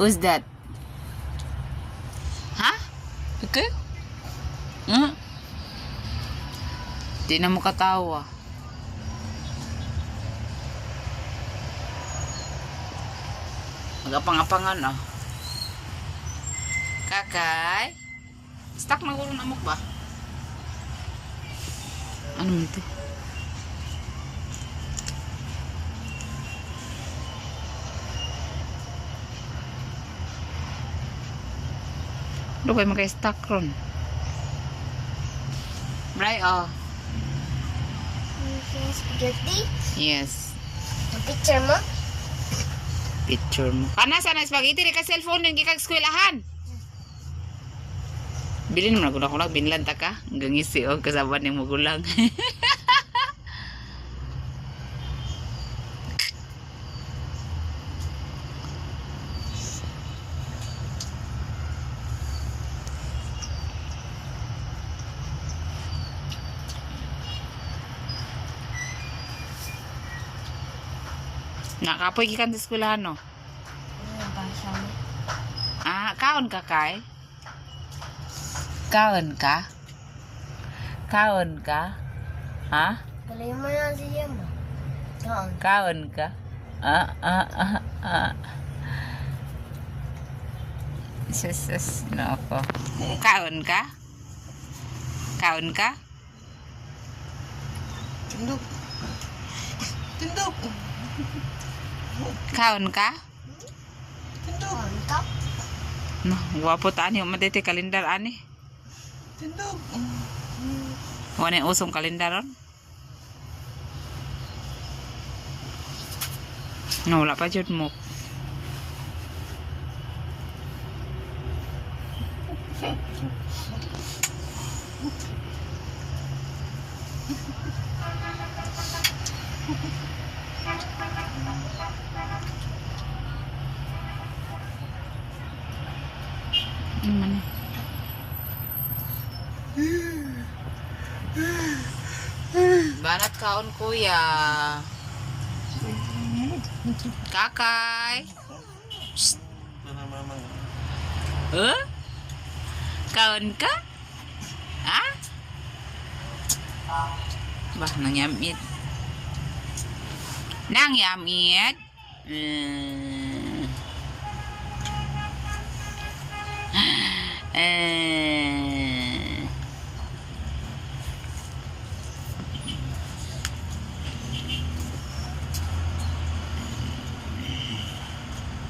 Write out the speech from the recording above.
Who's that? Ha? Okay? Di na mo katawa. Magapang-apangan ah. Kakay? Stuck na gulong amok ba? Ano mo ito? Ano kayo magka-stuck ron? Bray, oh. Spaghetti? Yes. Ang picture mo? Picture mo. Kana sana spaghetti di ka cellphone yung gikag eskwelahan. Bilin mo na guna binlan ta ka. Hanggang isi o kasaban yung magulang. Nakapoy gikan sa eskwelahan no. Ano ba siya mo? Ah, kaon ka kay? Kaon ka? Kaon ka? Ha? Galay mo na siya mo. Saan? Kaon ka? Sus, no ako. Kaon ka? Kaon ka? Tindog. Tindog. Kaon ka? Tindog. Saan ka? No, guwapo ta ani umatete kalendar ani. Tindog. Wala yung usong kalendaron. No, wala pa jud mo. Ano man eh? Banat kaon kuya. Kakay. Mana mama. Huh? Kaon ka? Ha? Bah, nangyamit. Nangyamit?